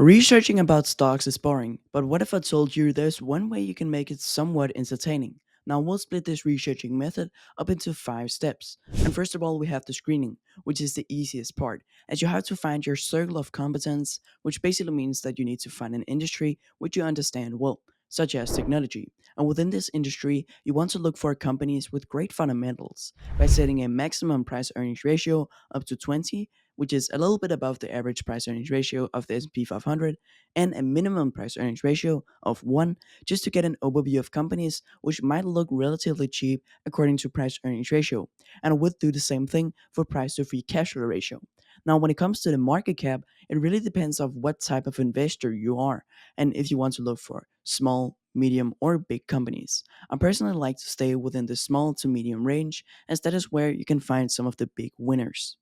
Researching about stocks is boring, but what if I told you there's one way you can make it somewhat entertaining? Now we'll split this researching method up into 5 steps. And first of all, we have the screening, which is the easiest part, as you have to find your circle of competence, which basically means that you need to find an industry which you understand well, such as technology. And within this industry, you want to look for companies with great fundamentals by setting a maximum price earnings ratio up to 20, which is a little bit above the average price earnings ratio of the S&P 500, and a minimum price earnings ratio of 1, just to get an overview of companies which might look relatively cheap according to price earnings ratio. And I would do the same thing for price to free cash flow ratio. Now, when it comes to the market cap, it really depends on what type of investor you are and if you want to look for small, medium, or big companies. I personally like to stay within the small to medium range, as that is where you can find some of the big winners.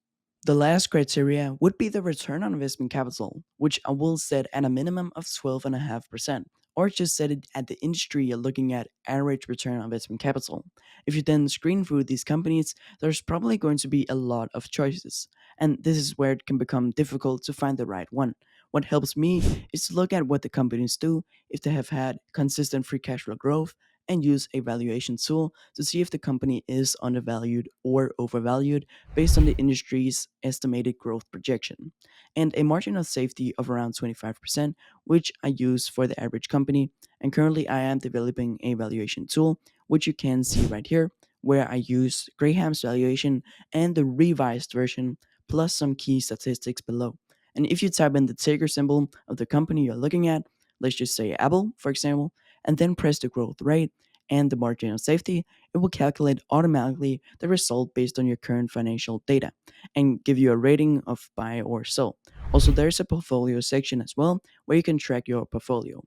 The last criteria would be the return on investment capital, which I will set at a minimum of 12.5%, or just set it at the industry you're looking at average return on investment capital. If you then screen through these companies, there's probably going to be a lot of choices, and this is where it can become difficult to find the right one. What helps me is to look at what the companies do, if they have had consistent free cash flow growth, and use a valuation tool to see if the company is undervalued or overvalued based on the industry's estimated growth projection, and a margin of safety of around 25%, which I use for the average company. And currently, I am developing a valuation tool, which you can see right here, where I use Graham's valuation and the revised version, plus some key statistics below. And if you type in the ticker symbol of the company you're looking at, let's just say Apple, for example, and then press the growth rate and the margin of safety, it will calculate automatically the result based on your current financial data and give you a rating of buy or sell. Also, there's a portfolio section as well where you can track your portfolio.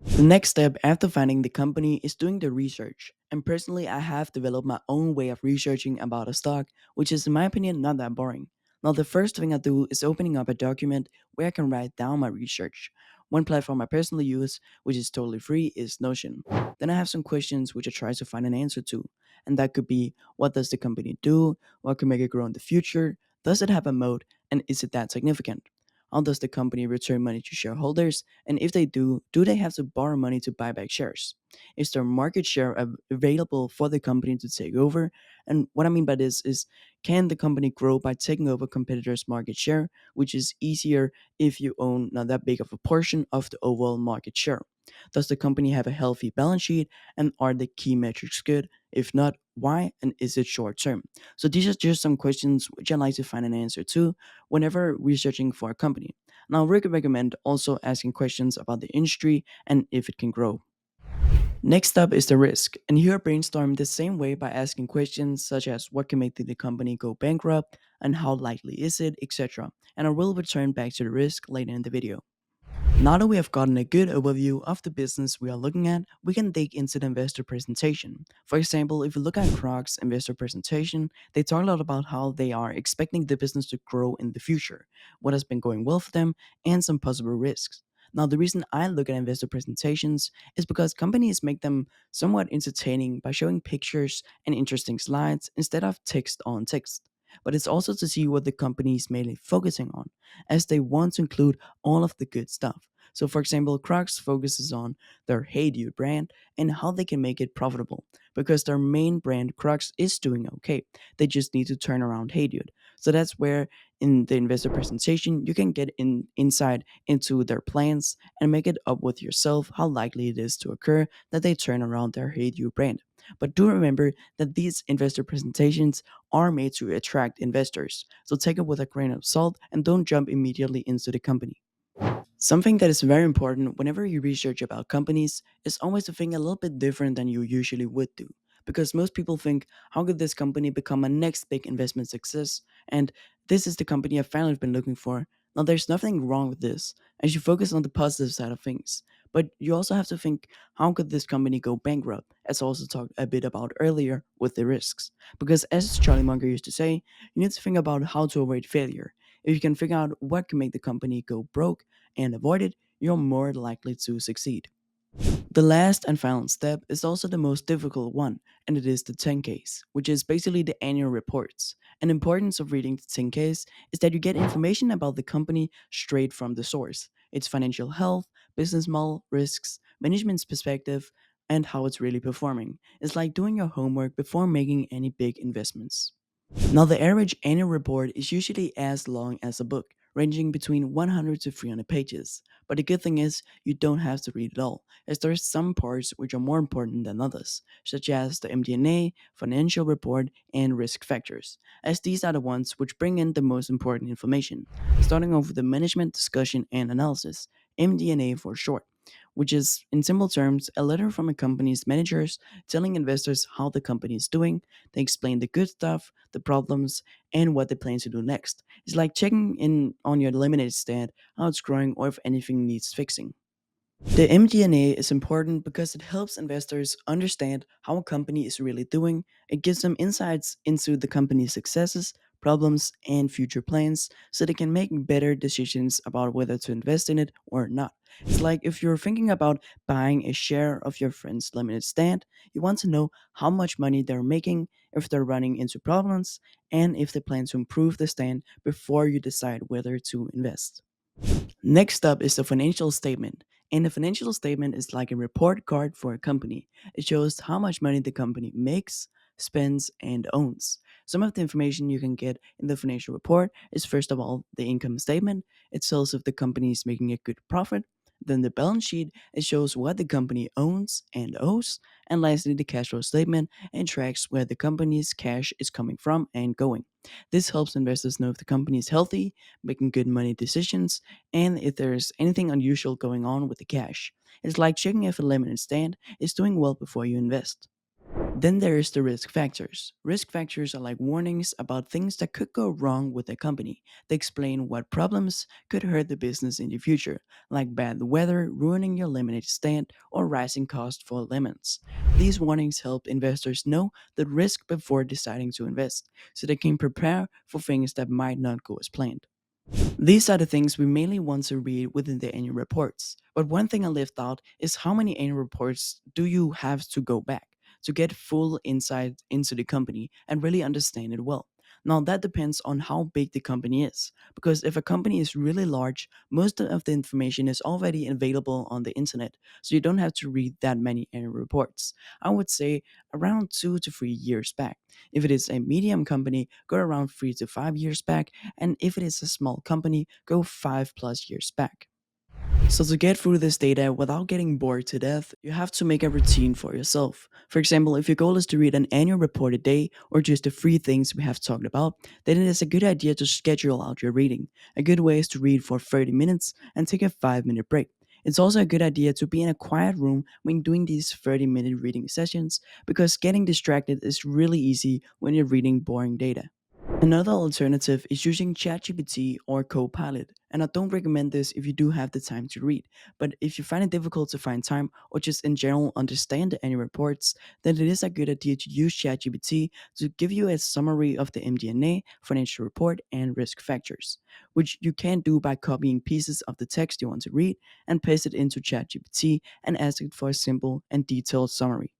The next step after finding the company is doing the research. And personally, I have developed my own way of researching about a stock, which is, in my opinion, not that boring. Now, the first thing I do is opening up a document where I can write down my research. One platform I personally use, which is totally free, is Notion. Then I have some questions which I try to find an answer to. And that could be, what does the company do? What can make it grow in the future? Does it have a moat? And is it that significant? How does the company return money to shareholders? And if they do they have to borrow money to buy back shares? Is there market share available for the company to take over? And what I mean by this is, can the company grow by taking over competitors' market share, which is easier if you own not that big of a portion of the overall market share? Does the company have a healthy balance sheet, and are the key metrics good? If not, why? And is it short term? So these are just some questions which I like to find an answer to whenever researching for a company. Now, I recommend also asking questions about the industry and if it can grow. Next up is the risk, and here I brainstorm the same way by asking questions such as, what can make the company go bankrupt and how likely is it, etc. And I will return back to the risk later in the video. Now that we have gotten a good overview of the business we are looking at, we can dig into the investor presentation. For example, if you look at Krog's investor presentation, they talk a lot about how they are expecting the business to grow in the future, what has been going well for them, and some possible risks. Now, the reason I look at investor presentations is because companies make them somewhat entertaining by showing pictures and interesting slides instead of text on text. But it's also to see what the company is mainly focusing on, as they want to include all of the good stuff. So, for example, Crocs focuses on their Hey Dude brand and how they can make it profitable, because their main brand, Crocs, is doing okay. They just need to turn around Hey Dude. So that's where in the investor presentation you can get insight into their plans and make it up with yourself how likely it is to occur that they turn around their Hey Dude brand. But do remember that these investor presentations are made to attract investors. So take it with a grain of salt and don't jump immediately into the company. Something that is very important whenever you research about companies is always to think a little bit different than you usually would do. Because most people think, how could this company become a next big investment success? And this is the company I've finally been looking for. Now, there's nothing wrong with this, as you focus on the positive side of things. But you also have to think, how could this company go bankrupt? As I also talked a bit about earlier with the risks. Because as Charlie Munger used to say, you need to think about how to avoid failure. If you can figure out what can make the company go broke and avoid it, you're more likely to succeed. The last and final step is also the most difficult one, and it is the 10Ks, which is basically the annual reports. An importance of reading the 10Ks is that you get information about the company straight from the source. its financial health, business model, risks, management's perspective, and how it's really performing. It's like doing your homework before making any big investments. Now, the average annual report is usually as long as a book, ranging between 100 to 300 pages. But the good thing is, you don't have to read it all, as there are some parts which are more important than others, such as the MD&A, financial report, and risk factors, as these are the ones which bring in the most important information. Starting off with the management discussion and analysis, MD&A for short, which is, in simple terms, a letter from a company's managers telling investors how the company is doing. They explain the good stuff, the problems, and what they plan to do next. It's like checking in on your limited stand, how it's growing, or if anything needs fixing. The MD&A is important because it helps investors understand how a company is really doing. It gives them insights into the company's successes, problems, and future plans so they can make better decisions about whether to invest in it or not. It's like if you're thinking about buying a share of your friend's limited stand, you want to know how much money they're making, if they're running into problems, and if they plan to improve the stand before you decide whether to invest. Next up is the financial statement. And the financial statement is like a report card for a company. It shows how much money the company makes, spends, and owns. Some of the information you can get in the financial report is first of all the income statement. It tells if the company is making a good profit. Then the balance sheet, it shows what the company owns and owes. And lastly, the cash flow statement and tracks where the company's cash is coming from and going. This helps investors know if the company is healthy, making good money decisions, and if there's anything unusual going on with the cash. It's like checking if a limited stand is doing well before you invest. Then there's the risk factors. Risk factors are like warnings about things that could go wrong with a company. They explain what problems could hurt the business in the future, like bad weather ruining your limited stand or rising costs for limits. These warnings help investors know the risk before deciding to invest, so they can prepare for things that might not go as planned. These are the things we mainly want to read within the annual reports. But one thing I left out is how many annual reports do you have to go back to get full insight into the company and really understand it well? Now, that depends on how big the company is. Because if a company is really large, most of the information is already available on the internet. So you don't have to read that many annual reports. I would say around 2 to 3 years back. If it is a medium company, go around 3 to 5 years back, and if it is a small company, go 5 plus years back. So, to get through this data without getting bored to death, you have to make a routine for yourself. For example, if your goal is to read an annual report a day or just the three things we have talked about, then it is a good idea to schedule out your reading. A good way is to read for 30 minutes and take a 5 minute break. It's also a good idea to be in a quiet room when doing these 30-minute reading sessions because getting distracted is really easy when you're reading boring data. Another alternative is using ChatGPT or Copilot, and I don't recommend this if you do have the time to read. But if you find it difficult to find time or just in general understand any reports, then it is a good idea to use ChatGPT to give you a summary of the MD&A, financial report, and risk factors, which you can do by copying pieces of the text you want to read and paste it into ChatGPT and ask it for a simple and detailed summary.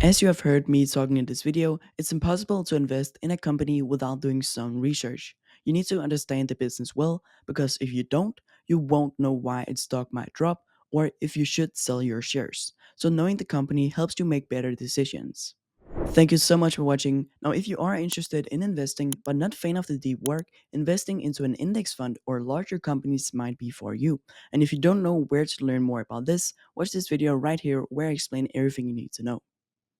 As you have heard me talking in this video, it's impossible to invest in a company without doing some research. You need to understand the business well because if you don't, you won't know why its stock might drop or if you should sell your shares. So, knowing the company helps you make better decisions. Thank you so much for watching. Now, if you are interested in investing but not fan of the deep work, investing into an index fund or larger companies might be for you. And if you don't know where to learn more about this, watch this video right here where I explain everything you need to know.